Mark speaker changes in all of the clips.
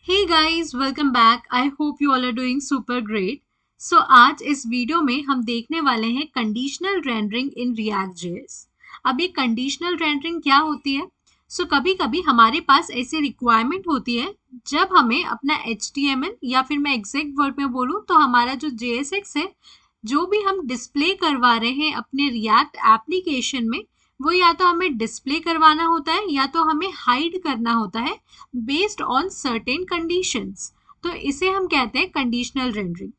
Speaker 1: Hey guys, welcome back. I hope you all are doing super great. So आज इस video में हम देखने वाले हैं conditional rendering in React JS. अब ये कंडीशनल रेंडरिंग क्या होती है? कभी कभी हमारे पास ऐसी रिक्वायरमेंट होती है जब हमें अपना HTML या फिर मैं एग्जैक्ट वर्ड में बोलूँ तो हमारा जो JSX है, जो भी हम डिस्प्ले करवा रहे हैं अपने रिएक्ट एप्लीकेशन में, वो या तो हमें डिस्प्ले करवाना होता है या तो हमें हाइड करना होता है बेस्ड ऑन सर्टेन कंडीशंस। तो इसे हम कहते हैं कंडीशनल रेंडरिंग।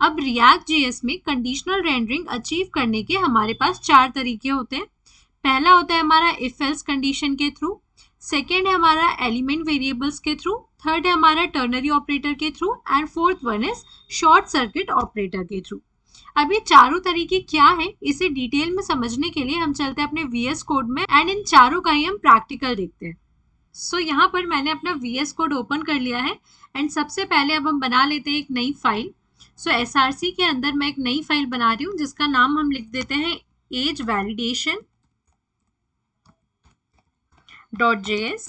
Speaker 1: अब रिएक्ट जेएस में कंडीशनल रेंडरिंग अचीव करने के हमारे पास 4 तरीके होते हैं। पहला होता है हमारा इफ एल्स कंडीशन के थ्रू, सेकेंड है हमारा एलिमेंट वेरिएबल्स के थ्रू, थर्ड है हमारा टर्नरी ऑपरेटर के through and fourth one is short circuit operator के थ्रू। अब ये चारों तरीके क्या है, इसे डिटेल में समझने के लिए हम चलते हैं अपने VS कोड में एंड इन चारों का ही हम प्रैक्टिकल देखते हैं। यहाँ पर मैंने अपना VS कोड ओपन कर लिया है एंड सबसे पहले अब हम बना लेते हैं एक नई फाइल। SRC के अंदर मैं एक नई फाइल बना रही हूँ जिसका नाम हम लिख देते हैं एज वैलिडेशन .js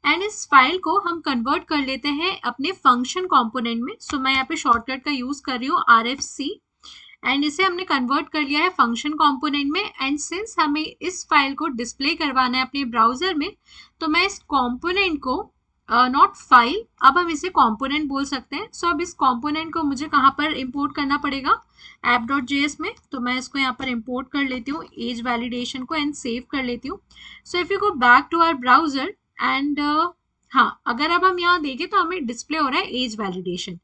Speaker 1: एंड इस फाइल को हम कन्वर्ट कर लेते हैं अपने फंक्शन कंपोनेंट में। मैं यहाँ पे शॉर्टकट का यूज कर रही हूँ RFC एंड इसे हमने कन्वर्ट कर लिया है फंक्शन कंपोनेंट में। एंड सिंस हमें इस फाइल को डिस्प्ले करवाना है अपने ब्राउजर में, तो मैं इस कंपोनेंट को नॉट फाइल, अब हम इसे कंपोनेंट बोल सकते हैं। अब इस कंपोनेंट को मुझे कहाँ पर इंपोर्ट करना पड़ेगा, app.js में। तो मैं इसको यहाँ पर इंपोर्ट कर लेती हूँ एज वैलिडेशन को एंड सेव कर लेती हूँ। If you go back to our browser and हाँ, अगर अब हम यहाँ देखें तो हमें डिस्प्ले हो रहा है एज वैलिडेशन।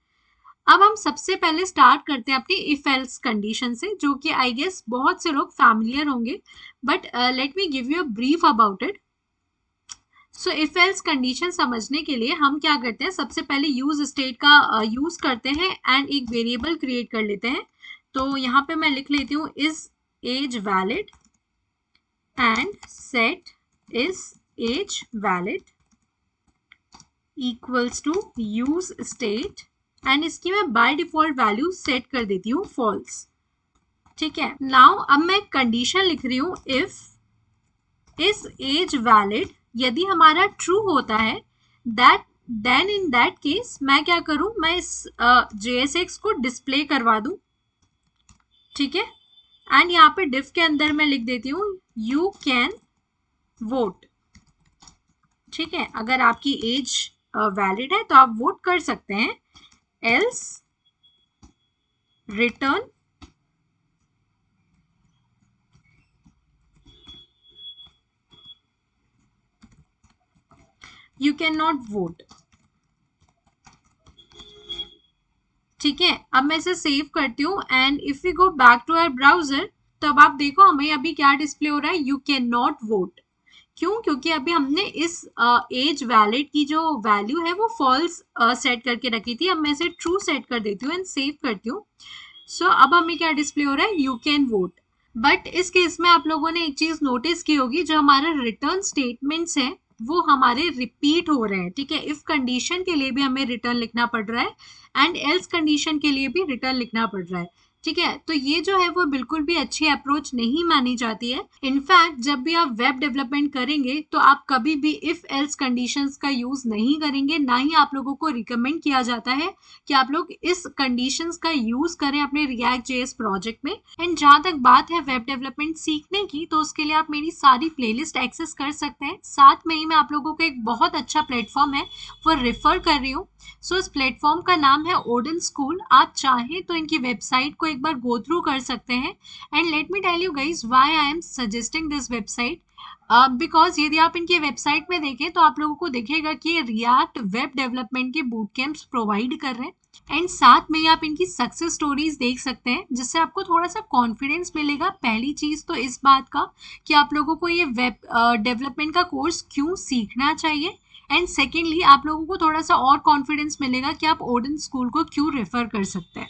Speaker 1: अब हम सबसे पहले स्टार्ट करते हैं अपनी इफ एल्स कंडीशन से, जो कि आई गेस बहुत से लोग फैमिलियर होंगे, but let me give you a brief about it. If else condition समझने के लिए हम क्या करते हैं, सबसे पहले यूज स्टेट का यूज करते हैं एंड एक वेरिएबल क्रिएट कर लेते हैं। तो यहाँ पे मैं लिख लेती हूँ is age valid and set is age valid equals to use state and इसकी मैं बाय डिफॉल्ट वैल्यू सेट कर देती हूँ फॉल्स। ठीक है, नाउ अब मैं कंडीशन लिख रही हूँ इफ इज एज वैलिड, यदि हमारा ट्रू होता है that then in that case मैं क्या करूं, मैं इस JSX को डिस्प्ले करवा दूं। ठीक है, एंड यहाँ पे डिफ के अंदर मैं लिख देती हूँ यू कैन वोट। ठीक है, अगर आपकी एज वैलिड है तो आप वोट कर सकते हैं, else return you cannot vote। ठीक है, अब मैं इसे सेव करती हूँ and if you go back to our browser, तो अब आप देखो हमें अभी क्या डिस्प्ले हो रहा है, यू कैन नॉट वोट। क्यों? क्योंकि अभी हमने इस एज वैलिड की जो वैल्यू है वो फॉल्स सेट करके रखी थी। अब मैं इसे ट्रू सेट कर देती हूँ एंड सेव करती हूँ। अब हमें क्या डिस्प्ले हो रहा है, यू कैन वोट। बट इस केस में आप लोगों ने एक चीज नोटिस की होगी, जो हमारा रिटर्न स्टेटमेंट्स है वो हमारे रिपीट हो रहे हैं। ठीक है, इफ कंडीशन के लिए भी हमें रिटर्न लिखना पड़ रहा है एंड एल्स कंडीशन के लिए भी रिटर्न लिखना पड़ रहा है। ठीक है, तो ये जो है वो बिल्कुल भी अच्छी अप्रोच नहीं मानी जाती है। इनफैक्ट जब भी आप वेब डेवलपमेंट करेंगे तो आप कभी भी इफ एल्स कंडीशंस का यूज नहीं करेंगे, ना ही आप लोगों को रिकमेंड किया जाता है कि आप लोग इस कंडीशंस का यूज करें अपने रिएक्ट जेएस प्रोजेक्ट में। एंड जहां तक बात है वेब डेवलपमेंट सीखने की, तो उसके लिए आप मेरी सारी प्लेलिस्ट एक्सेस कर सकते हैं। साथ में ही मैं आप लोगों को एक बहुत अच्छा प्लेटफॉर्म है वो रेफर कर रही हूँ। इस प्लेटफॉर्म का नाम है ओडन स्कूल। आप चाहें तो इनकी वेबसाइट को एक बार गो थ्रू कर सकते हैं and let me tell you guys why I am suggesting this website. Because यदि आप इनके वेबसाइट में देखें तो आप लोगों को दिखेगा कि रिएक्ट वेब डेवलपमेंट के बूट कैंप्स प्रोवाइड कर रहे हैं एंड साथ में ही आप इनकी सक्सेस स्टोरीज देख सकते हैं, जिससे आपको थोड़ा सा कॉन्फिडेंस मिलेगा। पहली चीज तो इस बात का कि आप लोगों को ये वेब डेवलपमेंट का कोर्स क्यों सीखना चाहिए, एंड सेकेंडली आप लोगों को थोड़ा सा और कॉन्फिडेंस मिलेगा कि आप ओडन स्कूल को क्यों रेफर कर सकते हैं।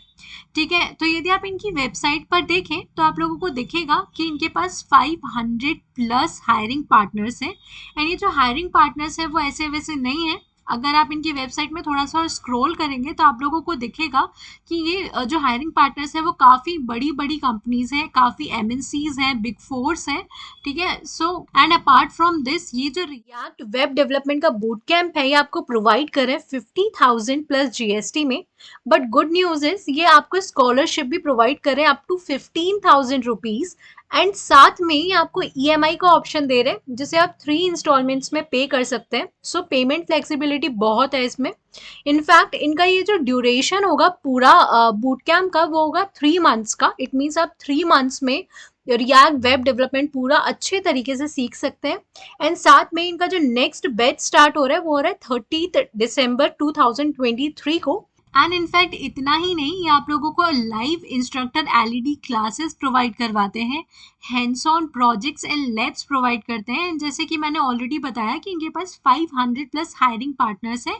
Speaker 1: ठीक है, तो यदि आप इनकी वेबसाइट पर देखें तो आप लोगों को दिखेगा कि इनके पास 500 प्लस हायरिंग पार्टनर्स हैं एंड ये जो हायरिंग पार्टनर्स हैं वो ऐसे वैसे नहीं है, अगर आप इनकी वेबसाइट में थोड़ा सा स्क्रॉल करेंगे तो आप लोगों को दिखेगा कि ये जो हायरिंग पार्टनर्स है वो काफ़ी बड़ी बड़ी कंपनीज हैं, काफ़ी एमएनसीज हैं, बिग फोर्स हैं, ठीक है। So and apart from this, ये जो रिएक्ट वेब डेवलपमेंट का बूट कैंप है ये आपको प्रोवाइड करे 50,000 प्लस जीएसटी में। बट गुड न्यूज इज ये आपको स्कॉलरशिप भी प्रोवाइड करे अप टू 15,000 रुपीज, एंड साथ में ही आपको ईएमआई का ऑप्शन दे रहे हैं जिसे आप 3 इंस्टॉलमेंट्स में पे कर सकते हैं। सो पेमेंट फ्लेक्सिबिलिटी बहुत है इसमें। इनफैक्ट इनका ये जो ड्यूरेशन होगा पूरा बूट कैंप का वो होगा 3 मंथ्स का। इट मीन्स आप 3 मंथ्स में रिएक्ट वेब डेवलपमेंट पूरा अच्छे तरीके से सीख सकते हैं। एंड साथ में इनका जो नेक्स्ट बैच स्टार्ट हो रहा है वो हो रहा है 30 दिसंबर 2023 को। एंड इनफैक्ट इतना ही नहीं, ये आप लोगों को live instructor LED classes provide करवाते हैं, hands on projects and labs provide करते हैं। जैसे कि मैंने ऑलरेडी बताया कि इनके पास 500 प्लस हायरिंग पार्टनर्स हैं,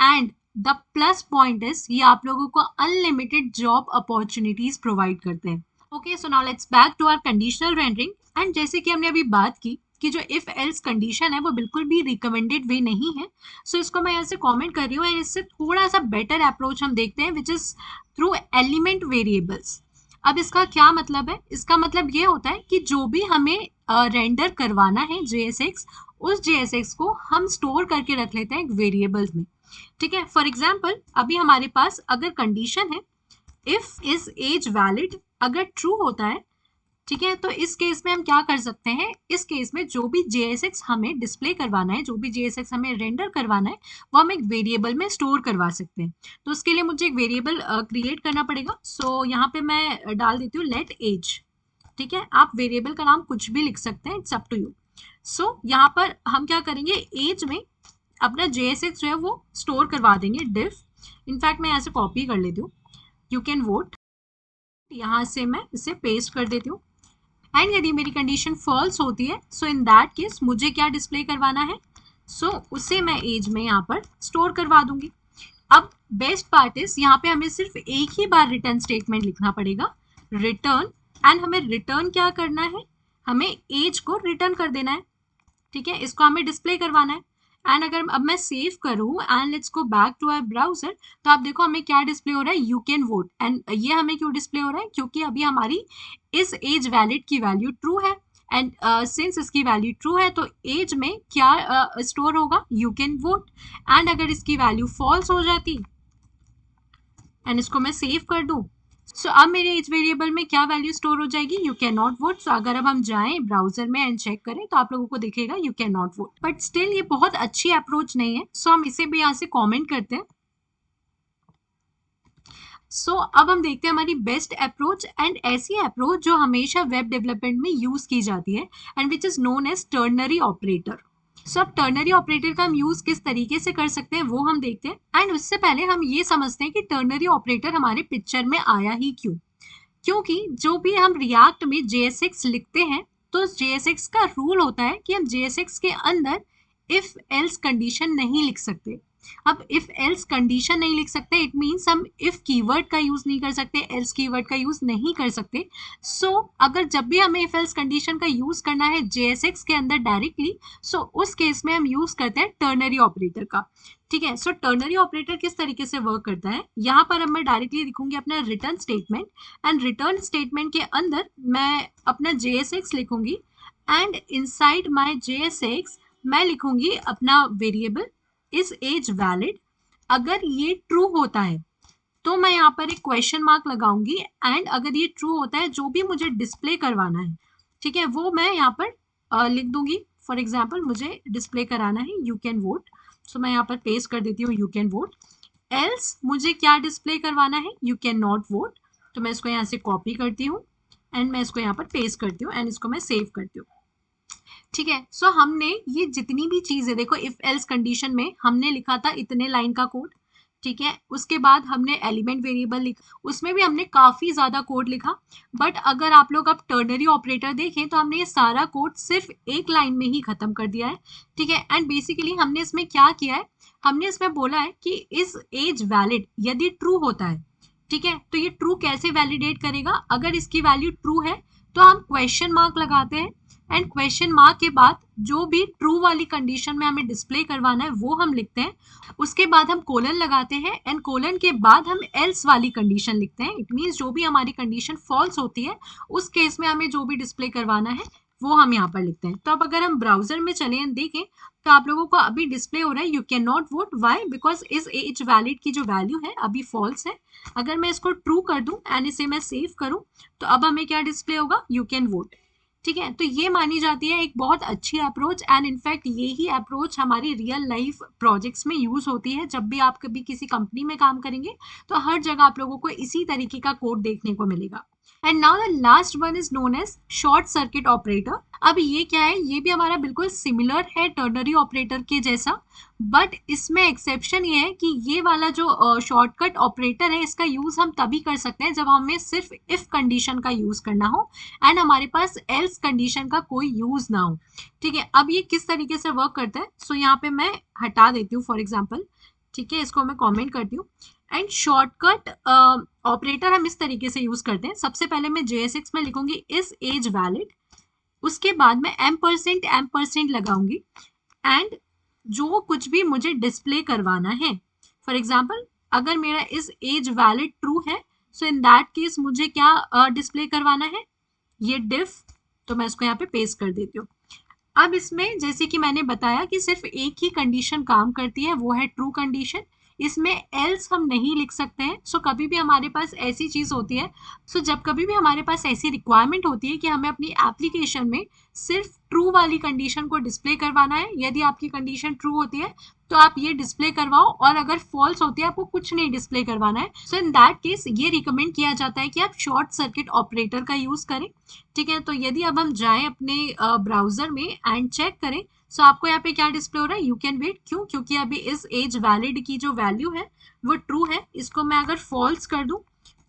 Speaker 1: and the plus point is ये आप लोगों को अनलिमिटेड जॉब अपॉर्चुनिटीज प्रोवाइड करते हैं। Okay, so now let's back to our conditional rendering. And जैसे कि हमने अभी बात की कि जो इफ एल्स कंडीशन है वो बिल्कुल भी रिकमेंडेड वे नहीं है, सो इसको मैं यहाँ से कॉमेंट कर रही हूँ। एंड इससे थोड़ा सा बेटर अप्रोच हम देखते हैं which is through element variables. अब इसका क्या मतलब है? इसका मतलब ये होता है कि जो भी हमें रेंडर करवाना है JSX, उस JSX को हम स्टोर करके रख लेते हैं एक वेरिएबल्स में, ठीक है। फॉर एग्जाम्पल अभी हमारे पास अगर कंडीशन है इफ इज एज वैलिड, अगर ट्रू होता है, ठीक है, तो इस केस में हम क्या कर सकते हैं, इस केस में जो भी JSX हमें डिस्प्ले करवाना है, जो भी JSX हमें रेंडर करवाना है, वो हम एक वेरिएबल में स्टोर करवा सकते हैं। तो उसके लिए मुझे एक वेरिएबल क्रिएट करना पड़ेगा। सो यहाँ पे मैं डाल देती हूँ लेट एज, ठीक है। आप वेरिएबल का नाम कुछ भी लिख सकते हैं, इट्स अप टू यू। सो यहाँ पर हम क्या करेंगे, एज में अपना JSX जो है वो स्टोर करवा देंगे डिफ। इनफैक्ट मैं यहाँ से कॉपी कर लेती हूँ, यू कैन वोट, यहाँ से मैं इसे पेस्ट कर देती हूँ। एंड यदि मेरी कंडीशन फॉल्स होती है, सो इन दैट केस मुझे क्या डिस्प्ले करवाना है, सो उसे मैं एज में यहाँ पर स्टोर करवा दूंगी। अब बेस्ट पार्ट इज यहाँ पे हमें सिर्फ एक ही बार रिटर्न स्टेटमेंट लिखना पड़ेगा, रिटर्न। एंड हमें रिटर्न क्या करना है, हमें एज को रिटर्न कर देना है, ठीक है, इसको हमें डिस्प्ले करवाना है। एंड अगर अब मैं सेव करूं and let's go back to our browser, तो आप देखो हमें क्या डिस्प्ले हो रहा है, यू कैन वोट। एंड ये हमें क्यों डिस्प्ले हो रहा है, क्योंकि अभी हमारी इस एज वैलिड की वैल्यू ट्रू है। एंड सिंस इसकी वैल्यू ट्रू है तो एज में क्या स्टोर होगा, यू कैन वोट। एंड अगर इसकी वैल्यू फॉल्स हो जाती एंड इसको मैं सेव कर दूं, सो अब मेरे एज वेरिएबल में क्या वैल्यू स्टोर हो जाएगी, यू कैन नॉट वोट। सो अगर अब हम जाएं ब्राउजर में एंड चेक करें तो आप लोगों को दिखेगा you can not vote. But still ये बहुत अच्छी अप्रोच नहीं है, सो हम इसे भी यहाँ से कॉमेंट करते हैं। सो अब हम देखते हैं हमारी बेस्ट अप्रोच, एंड ऐसी अप्रोच जो हमेशा वेब डेवलपमेंट में यूज की जाती है, and which is known as ternary operator. So अब टर्नरी ऑपरेटर का हम यूज किस तरीके से कर सकते हैं वो हम देखते हैं। एंड उससे पहले हम ये समझते हैं कि टर्नरी ऑपरेटर हमारे पिक्चर में आया ही क्यों। क्योंकि जो भी हम रिएक्ट में JSX लिखते हैं तो JSX का रूल होता है कि हम JSX के अंदर इफ एल्स कंडीशन नहीं लिख सकते। अब इफ एल्स कंडीशन नहीं लिख सकते, इट मीन्स हम इफ कीवर्ड का यूज नहीं कर सकते, एल्स कीवर्ड का यूज नहीं कर सकते। सो अगर जब भी हमें इफ एल्स कंडीशन का यूज करना है JSX के अंदर डायरेक्टली, सो उस केस में हम यूज करते हैं टर्नरी ऑपरेटर का, ठीक है। सो टर्नरी ऑपरेटर किस तरीके से वर्क करता है, यहाँ पर अब मैं डायरेक्टली लिखूंगी अपना return statement, and return statement के अंदर मैं अपना JSX लिखूंगी, एंड इनसाइड माय JSX मैं लिखूंगी अपना वेरिएबल इज एज वैलिड। अगर ये ट्रू होता है तो मैं यहाँ पर एक क्वेश्चन मार्क लगाऊंगी, एंड अगर ये ट्रू होता है जो भी मुझे डिस्प्ले करवाना है, ठीक है, वो मैं यहाँ पर लिख दूंगी। फॉर एग्जाम्पल मुझे डिस्प्ले कराना है यू कैन वोट, सो मैं यहाँ पर पेस्ट कर देती हूँ यू कैन वोट। एल्स मुझे क्या डिस्प्ले करवाना है, यू कैन नॉट वोट, तो मैं इसको यहाँ से कॉपी करती हूँ एंड मैं इसको यहाँ पर पेस्ट करती हूँ एंड इसको मैं सेव करती हूँ, ठीक है। सो हमने ये जितनी भी चीजें देखो, इफ एल्स कंडीशन में हमने लिखा था इतने लाइन का कोड, ठीक है। उसके बाद हमने एलिमेंट वेरिएबल लिखा, उसमें भी हमने काफी ज्यादा कोड लिखा। बट अगर आप लोग अब टर्नरी ऑपरेटर देखें तो हमने ये सारा कोड सिर्फ एक लाइन में ही खत्म कर दिया है, ठीक है। एंड बेसिकली हमने इसमें क्या किया है, हमने इसमें बोला है कि इस एज वैलिड यदि ट्रू होता है, ठीक है, तो ये ट्रू कैसे वैलिडेट करेगा, अगर इसकी वैल्यू ट्रू है तो हम क्वेश्चन मार्क लगाते हैं, एंड क्वेश्चन मार्क के बाद जो भी ट्रू वाली कंडीशन में हमें डिस्प्ले करवाना है वो हम लिखते हैं, उसके बाद हम कोलन लगाते हैं एंड कोलन के बाद हम एल्स वाली कंडीशन लिखते हैं। इट मीन्स जो भी हमारी कंडीशन फॉल्स होती है उस केस में हमें जो भी डिस्प्ले करवाना है वो हम यहाँ पर लिखते हैं। तो अब अगर हम ब्राउजर में चले देखें तो आप लोगों को अभी डिस्प्ले हो रहा है you can not vote, why? Because इस एज वैलिड की जो वैल्यू है अभी फॉल्स है। अगर मैं इसको ट्रू कर दूं एंड इसे मैं सेव करूं तो अब हमें क्या डिस्प्ले होगा, यू कैन वोट। ठीक है, तो ये मानी जाती है एक बहुत अच्छी अप्रोच एंड इनफैक्ट यही अप्रोच हमारी रियल लाइफ प्रोजेक्ट्स में यूज होती है। जब भी आप कभी किसी कंपनी में काम करेंगे तो हर जगह आप लोगों को इसी तरीके का कोड देखने को मिलेगा। And now the last one is known as short circuit operator. अब ये क्या है, ये भी हमारा बिल्कुल सिमिलर है टर्नरी ऑपरेटर के जैसा, बट इसमें एक्सेप्शन ये है कि ये वाला जो शॉर्टकट ऑपरेटर है इसका यूज हम तभी कर सकते हैं जब हमें सिर्फ इफ कंडीशन का यूज करना हो एंड हमारे पास एल्स कंडीशन का कोई यूज ना हो। ठीक है, अब ये किस तरीके से वर्क करता है, सो यहाँ पे मैं हटा देती हूँ फॉर एग्जाम्पल। ठीक है, इसको मैं कॉमेंट करती हूँ। एंड शॉर्टकट ऑपरेटर हम इस तरीके से यूज करते हैं। सबसे पहले मैं JSX में लिखूंगी इज एज वैलिड, उसके बाद मैं एम% लगाऊंगी एंड जो कुछ भी मुझे डिस्प्ले करवाना है, फॉर एग्जाम्पल अगर मेरा इज एज वैलिड ट्रू है सो इन दैट केस मुझे क्या डिस्प्ले करवाना है, ये डिफ। तो मैं इसको यहाँ पे पेस्ट कर देती हूँ। अब इसमें जैसे कि मैंने बताया कि सिर्फ एक ही कंडीशन काम करती है, वो है ट्रू कंडीशन। इसमें एल्स हम नहीं लिख सकते हैं। सो कभी भी हमारे पास ऐसी चीज होती है, जब कभी भी हमारे पास ऐसी रिक्वायरमेंट होती है कि हमें अपनी एप्लीकेशन में सिर्फ ट्रू वाली कंडीशन को डिस्प्ले करवाना है, यदि आपकी कंडीशन ट्रू होती है तो आप ये डिस्प्ले करवाओ, और अगर फॉल्स होती है आपको कुछ नहीं डिस्प्ले करवाना है, सो इन दैट केस ये रिकमेंड किया जाता है कि आप शॉर्ट सर्किट ऑपरेटर का यूज करें। ठीक है, तो यदि अब हम जाएं अपने ब्राउजर में एंड चेक करें, सो आपको यहाँ पे क्या डिस्प्ले हो रहा है, यू कैन वेट। क्यों? क्योंकि अभी इस एज वैलिड की जो वैल्यू है वो ट्रू है। इसको मैं अगर फॉल्स कर दूं,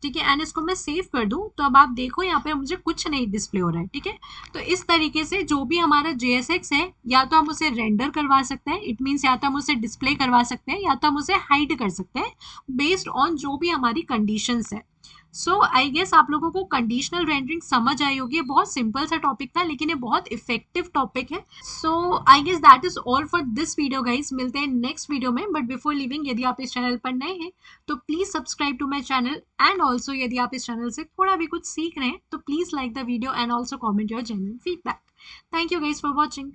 Speaker 1: ठीक है, एंड इसको मैं सेव कर दूं, तो अब आप देखो यहाँ पे मुझे कुछ नहीं डिस्प्ले हो रहा है। ठीक है, तो इस तरीके से जो भी हमारा JSX है या तो हम उसे रेंडर करवा सकते हैं, इट मीन्स या तो हम उसे डिस्प्ले करवा सकते हैं या तो हम उसे हाइड कर सकते हैं बेस्ड ऑन जो भी हमारी कंडीशंस है। सो आई गेस आप लोगों को कंडीशनल रेंडरिंग समझ आई होगी। बहुत सिंपल सा टॉपिक था लेकिन ये बहुत इफेक्टिव टॉपिक है। So I guess that is all for this video guys. मिलते हैं नेक्स्ट वीडियो में, बट बिफोर लिविंग यदि आप इस चैनल पर नए हैं तो please subscribe to my channel and also यदि आप इस चैनल से थोड़ा भी कुछ सीख रहे हैं तो please like the video and also comment your genuine feedback. Thank you guys for watching.